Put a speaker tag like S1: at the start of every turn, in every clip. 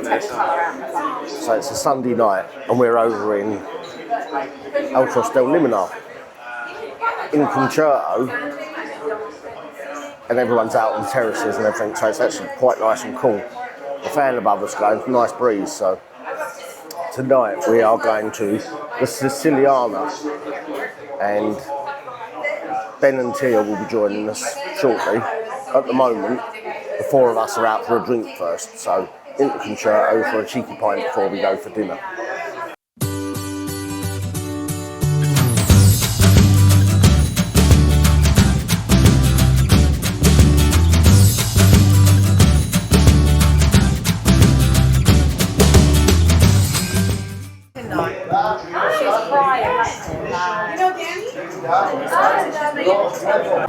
S1: So it's a Sunday night and we're over in Altos del Liomnar in Concerto, and everyone's out on the terraces and everything, so it's actually quite nice and cool. The fan above us going, nice breeze. So tonight we are going to the Siciliana, and Ben and Tia will be joining us shortly. At the moment, the four of us are out for a drink first, so into Concerto for a cheeky pint before we go for dinner.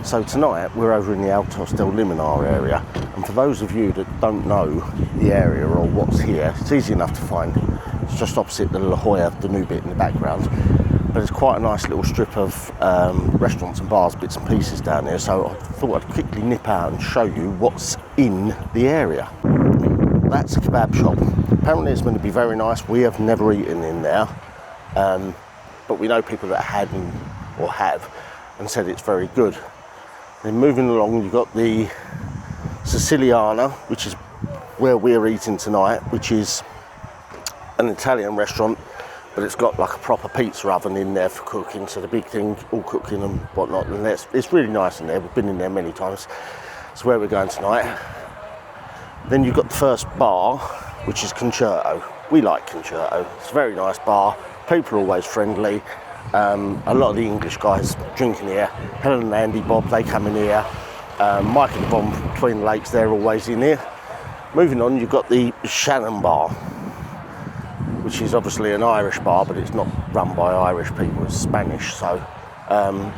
S1: So tonight we're over in the Altos del Liomnar area, and for those of you that don't know the area or what's here, it's easy enough to find. It's just opposite the La Jolla, the new bit in the background, but it's quite a nice little strip of restaurants and bars, bits and pieces down there, so I thought I'd quickly nip out and show you what's in the area. That's a kebab shop. Apparently it's going to be very nice. We have never eaten in there, but we know people that had or have and said it's very good. Then moving along, you've got the Siciliana, which is where we're eating tonight, which is an Italian restaurant, but it's got like a proper pizza oven in there for cooking, so the big thing, all cooking and whatnot, and it's really nice in there. We've been in there many times. It's where we're going tonight. Then you've got the first bar, which is Concerto. We like Concerto. It's a very nice bar. People are always friendly. A lot of the English guys drinking here. Helen and Andy, Bob, they come in here. Mike and Bob from Between the Lakes, they're always in here. Moving on, you've got the Shannon bar, which is obviously an Irish bar, but it's not run by Irish people, it's Spanish. So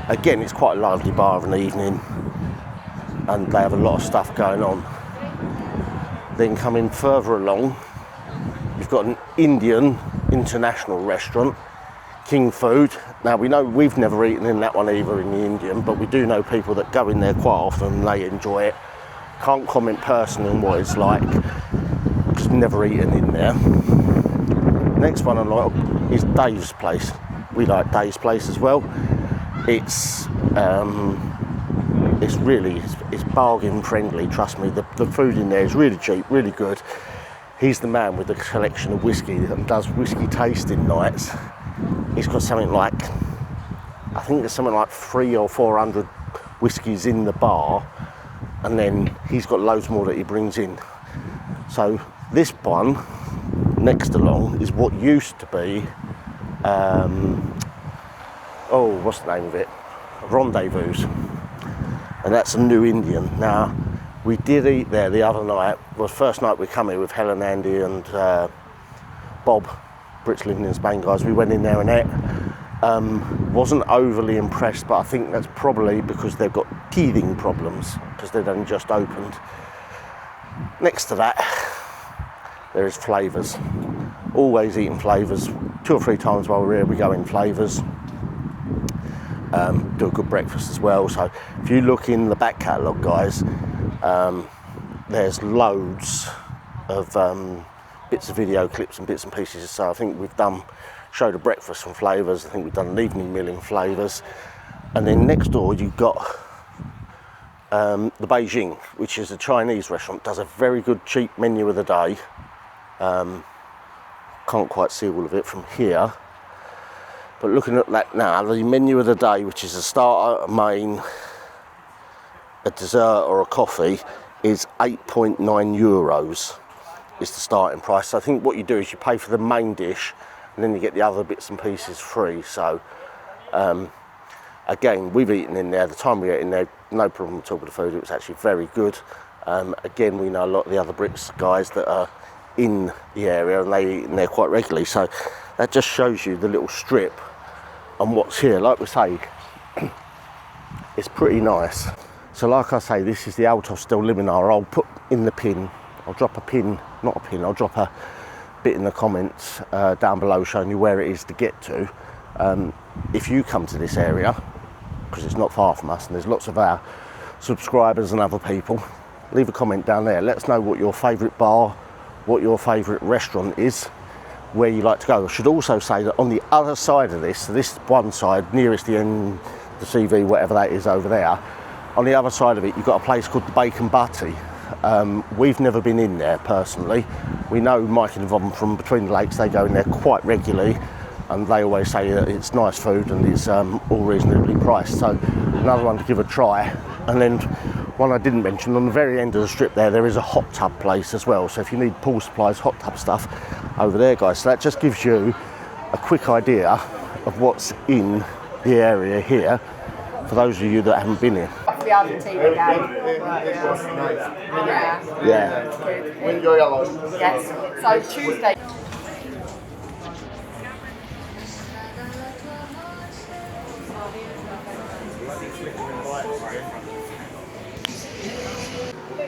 S1: again, it's quite a lively bar of an evening, and they have a lot of stuff going on. Then coming further along, you've got an Indian international restaurant, King Food. Now we know we've never eaten in that one either, in the Indian, but we do know people that go in there quite often and they enjoy it. Can't comment personally on what it's like, because never eaten in there. Next one I like is Dave's Place. We like Dave's Place as well. It's bargain friendly, trust me. The food in there is really cheap, really good. He's the man with the collection of whiskey and does whiskey tasting nights. He's got something like, I think there's something like 300 or 400 whiskies in the bar, and then he's got loads more that he brings in. So this one next along is what used to be, what's the name of it? Rendezvous, and that's a new Indian. Now, we did eat there the other night. Well, the first night we come here with Helen, Andy and Bob, Brits living in Spain guys. We went in there and ate. Wasn't overly impressed, but I think that's probably because they've got teething problems, because they've only just opened. Next to that, there is Flavours. Always eating Flavours. 2 or 3 times while we're here, we go in Flavours. Do a good breakfast as well. So if you look in the back catalogue, guys, there's loads of bits of video clips and bits and pieces. So I think we've showed a breakfast from Flavours. I think we've done an evening meal in Flavours. And then next door you've got the Beijing, which is a Chinese restaurant. Does a very good cheap menu of the day. Can't quite see all of it from here. But looking at that now, the menu of the day, which is a starter, a main, a dessert or a coffee, is 8.9 euros is the starting price. So I think what you do is you pay for the main dish and then you get the other bits and pieces free. So again, we've eaten in there. The time we ate in there, no problem at all with the food. It was actually very good. Again, we know a lot of the other Brits guys that are in the area and they eat in there quite regularly. So that just shows you the little strip and what's here. Like we say, it's pretty nice. So like I say, this is the Altos del Liomnar. I'll put in the pin, I'll drop a pin, not a pin, I'll drop a bit in the comments down below showing you where it is to get to. If you come to this area, because it's not far from us and there's lots of our subscribers and other people, leave a comment down there. Let us know what your favourite bar what your favourite restaurant is, where you like to go. I should also say that on the other side of this, so this one side, nearest the end, the CV, whatever that is over there, on the other side of it, you've got a place called the Bacon Butty. We've never been in there personally. We know Mike and Yvonne from Between the Lakes, they go in there quite regularly, and they always say that it's nice food and it's all reasonably priced. So another one to give a try. And then one I didn't mention, on the very end of the strip there is a hot tub place as well. So if you need pool supplies, hot tub stuff, over there, guys. So that just gives you a quick idea of what's in the area here, for those of you that haven't been here.
S2: The Argentina game.
S1: Yeah.
S2: Good. Yes. So Tuesday.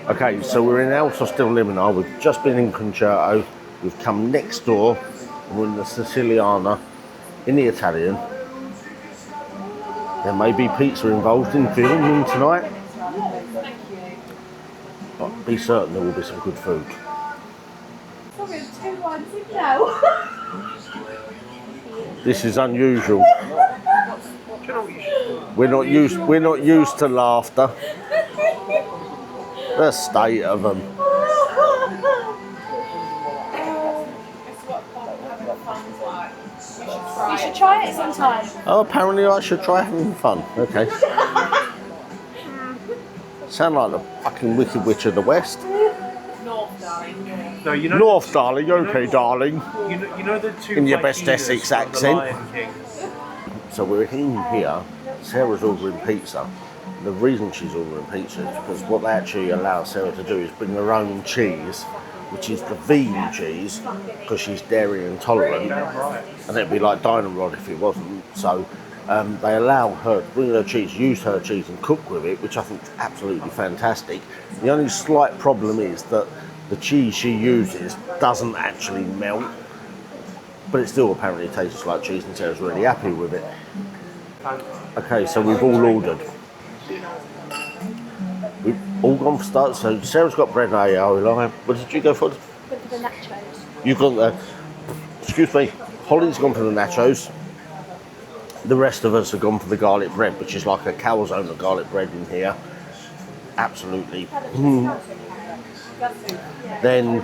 S1: Okay, so we're in Altos del Liomnar. We've just been in Concerto. We've come next door, and we're in the Siciliana, in the Italian. There may be pizza involved in filming tonight, but be certain there will be some good food. This is unusual. We're not used to laughter. The state of them.
S2: You should try it sometime.
S1: Oh, apparently I should try having fun. Okay. Sound like the fucking Wicked Witch of the West.
S2: North, darling.
S3: No, you know.
S1: North, darling. Okay, darling.
S3: You know the two.
S1: In your best Essex
S3: from the
S1: accent.
S3: Lion King?
S1: So we're in here. Sarah's ordering pizza. The reason she's ordering pizza is because what they actually allow Sarah to do is bring her own cheese, which is the vegan cheese, because she's dairy intolerant, and it'd be like Dynamite if it wasn't. So they allow her to bring her cheese, use her cheese and cook with it, which I think is absolutely fantastic. The only slight problem is that the cheese she uses doesn't actually melt, but it still apparently tastes like cheese, and Sarah's really happy with it. Okay, so we've all ordered. We've all gone for starters. So Sarah's got bread and aioli. What did you go for?
S2: Went for the nachos.
S1: You've got the, excuse me, Holly's gone for the nachos. The rest of us have gone for the garlic bread, which is like a calzone of garlic bread in here. Absolutely. Then,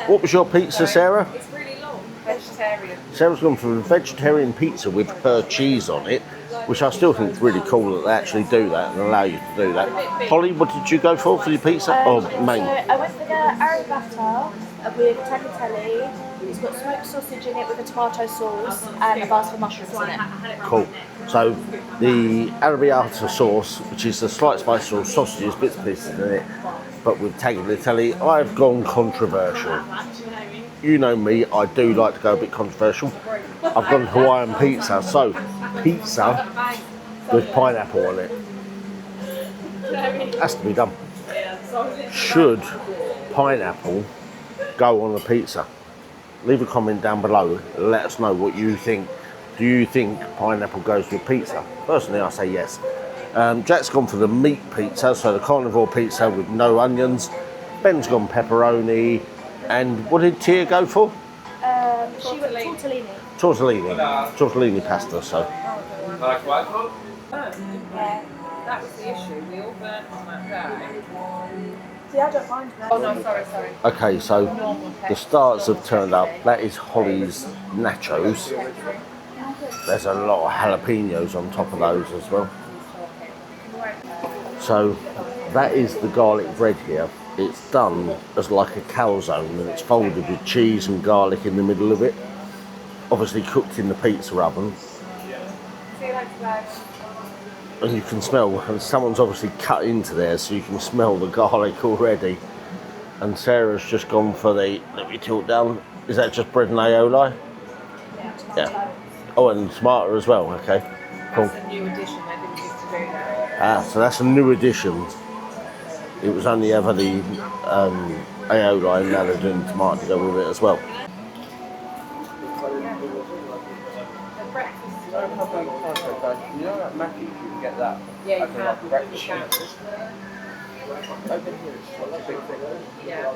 S1: what was your pizza, Sarah?
S2: It's really long. Vegetarian.
S1: Sarah's gone for a vegetarian pizza with her cheese on it, which I still think is really cool that they actually do that and allow you to do that. Holly, what did you go for your pizza? Main?
S4: So I went for the arrabbiata with tagliatelle. It's got smoked sausage in it with a tomato sauce and a basket of mushrooms in it.
S1: Cool. So the arrabbiata sauce, which is the slight spice sauce, sausages, bits and pieces in it, but with tagliatelle, I've gone controversial. You know me, I do like to go a bit controversial. I've gone Hawaiian pizza, so pizza with pineapple on it. Has to be done. Should pineapple go on a pizza? Leave a comment down below, let us know what you think. Do you think pineapple goes with pizza? Personally, I say yes. Jack's gone for the meat pizza, so the carnivore pizza with no onions. Ben's gone pepperoni. And what did Tia go for?
S4: She went tortellini.
S1: Tortellini pasta, so.
S2: Yeah, that was the issue. We all burnt on that day.
S4: See, I don't mind that.
S2: Oh no, sorry.
S1: Okay, so the starters have turned up. That is Holly's nachos. There's a lot of jalapenos on top of those as well. So that is the garlic bread here. It's done as like a calzone, and it's folded with cheese and garlic in the middle of it. Obviously cooked in the pizza oven. And you can smell, and someone's obviously cut into there, so you can smell the garlic already. And Sarah's just gone for the, let me tilt down, is that just bread and aioli? Yeah. Oh, and tomato as well, okay. Cool.
S2: That's a new addition, they didn't used to do that.
S1: Ah, so that's a new addition. It was only ever the aioli, and now they're doing tomato to go with it as well.
S5: You know that Matthews, you can get that.
S2: Yeah, you
S5: as a, like,
S2: can.
S5: breakfast.
S2: You can.
S5: Over here, it's like a big thing.
S2: Yeah.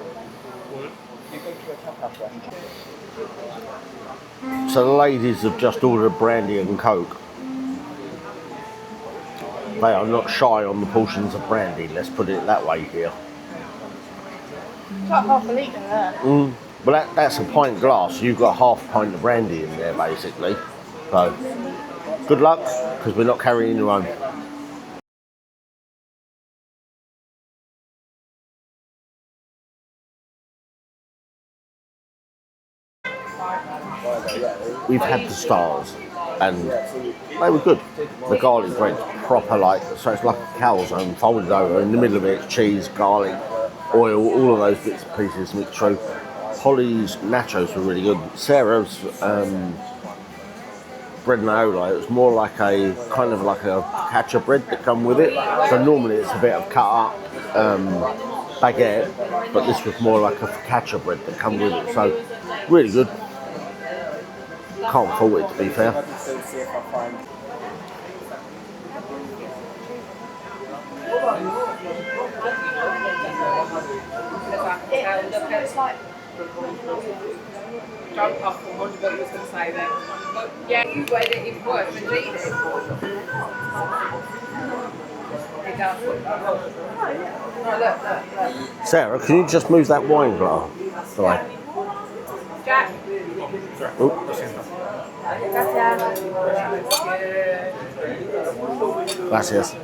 S1: So the ladies have just ordered brandy and coke. They are not shy on the portions of brandy, let's put it that way here.
S4: It's like half a litre there.
S1: But that's a pint glass, you've got half a pint of brandy in there basically. So, good luck, because we're not carrying your own. We've had the stars and they were good. The garlic bread's proper like, so it's like a calzone folded over. In the middle of it, it's cheese, garlic, oil, all of those bits and pieces mixed through. Holly's nachos were really good. Sarah's bread and aioli, it was more like a kind of like a focaccia bread that come with it. So normally it's a bit of cut up baguette, but this was more like a focaccia bread that come with it. So really good. Can't fault it, to be fair.
S4: It's like
S2: Jump up and wonder what you was going to say then. But yeah, you read it, it worked, and read it. It does. No, look.
S1: Sarah, can you just move that wine glass? Sorry.
S2: Jack.
S1: Oh. Gracias.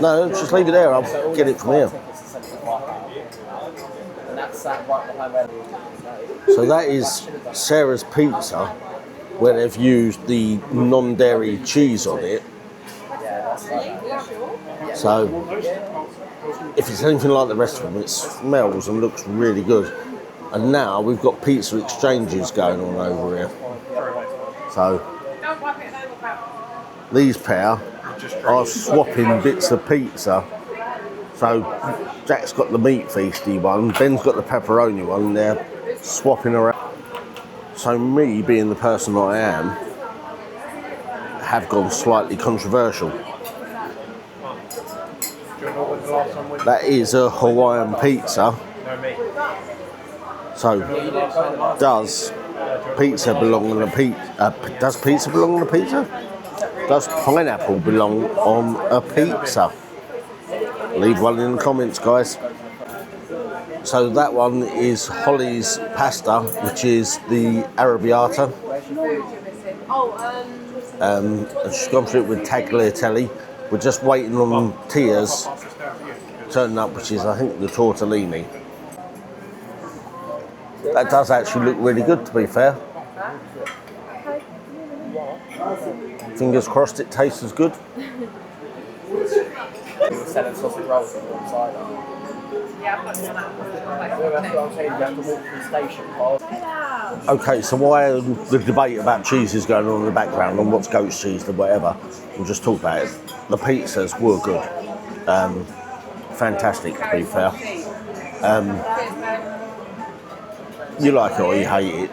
S1: No, just leave it there. I'll get it from here. So that is Sarah's Pizza, where they've used the non-dairy cheese on it. So if it's anything like the rest of them, it smells and looks really good. And now we've got pizza exchanges going on over here. So these pair are swapping bits of pizza. So Jack's got the meat feasty one, Ben's got the pepperoni one, they're swapping around. So me, being the person I am, have gone slightly controversial. That is a Hawaiian pizza. So, does pizza belong on a pizza? Does pizza belong on a pizza? Does pineapple belong on a pizza? Leave one in the comments, guys. So that one is Holly's pasta, which is the arrabbiata. And she's gone through it with tagliatelle. We're just waiting on Tia's turning up, which is, I think, the tortellini. That does actually look really good, to be fair. Fingers crossed it tastes as good.
S5: Selling sausage rolls on one side.
S1: Okay, so while the debate about cheese is going on in the background and what's goat's cheese and whatever, we'll just talk about it. The pizzas were good. Fantastic, to be fair. You like it or you hate it,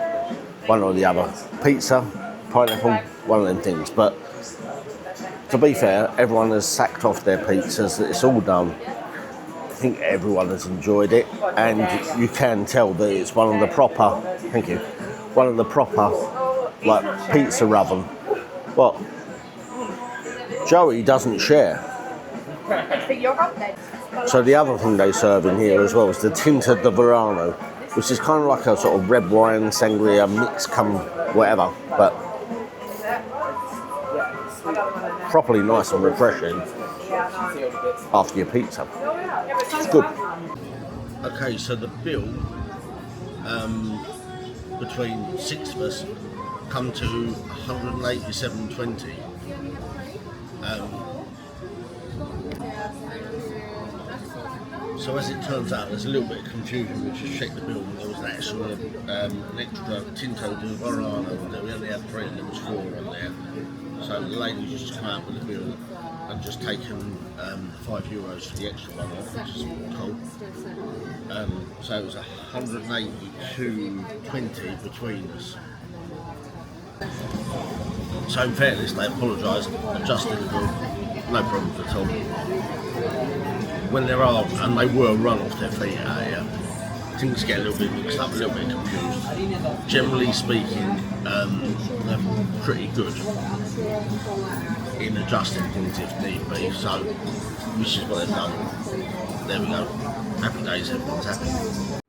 S1: one or the other. Pizza, pineapple, one of them things. But to be fair, everyone has sacked off their pizzas. It's all done. I think everyone has enjoyed it, and you can tell that it's one of the proper. Thank you. One of the proper, like, pizza oven. What? Joey doesn't share. So the other thing they serve in here as well is the Tinta de Verano, which is kind of like a sort of red wine sangria mix, come whatever, but properly nice and refreshing after your pizza. It's good. Okay, so the bill between 6 of us come to $187.20. So as it turns out, there's a little bit of confusion. We just checked the bill, and there was actually an extra Tinto de Verano that we only had 3 and there was 4 on there. So the lady just come out with the bill and just taken €5 for the extra one off, which is cool. So it was $182.20 between us. So in fairness, they apologised, adjusted the bill, no problems at all. When there are, and they were run off their feet out here, things get a little bit mixed up, a little bit confused. Generally speaking, they're pretty good in adjusting things if need be, so which is what they've done. There we go. Happy days, everyone's happy.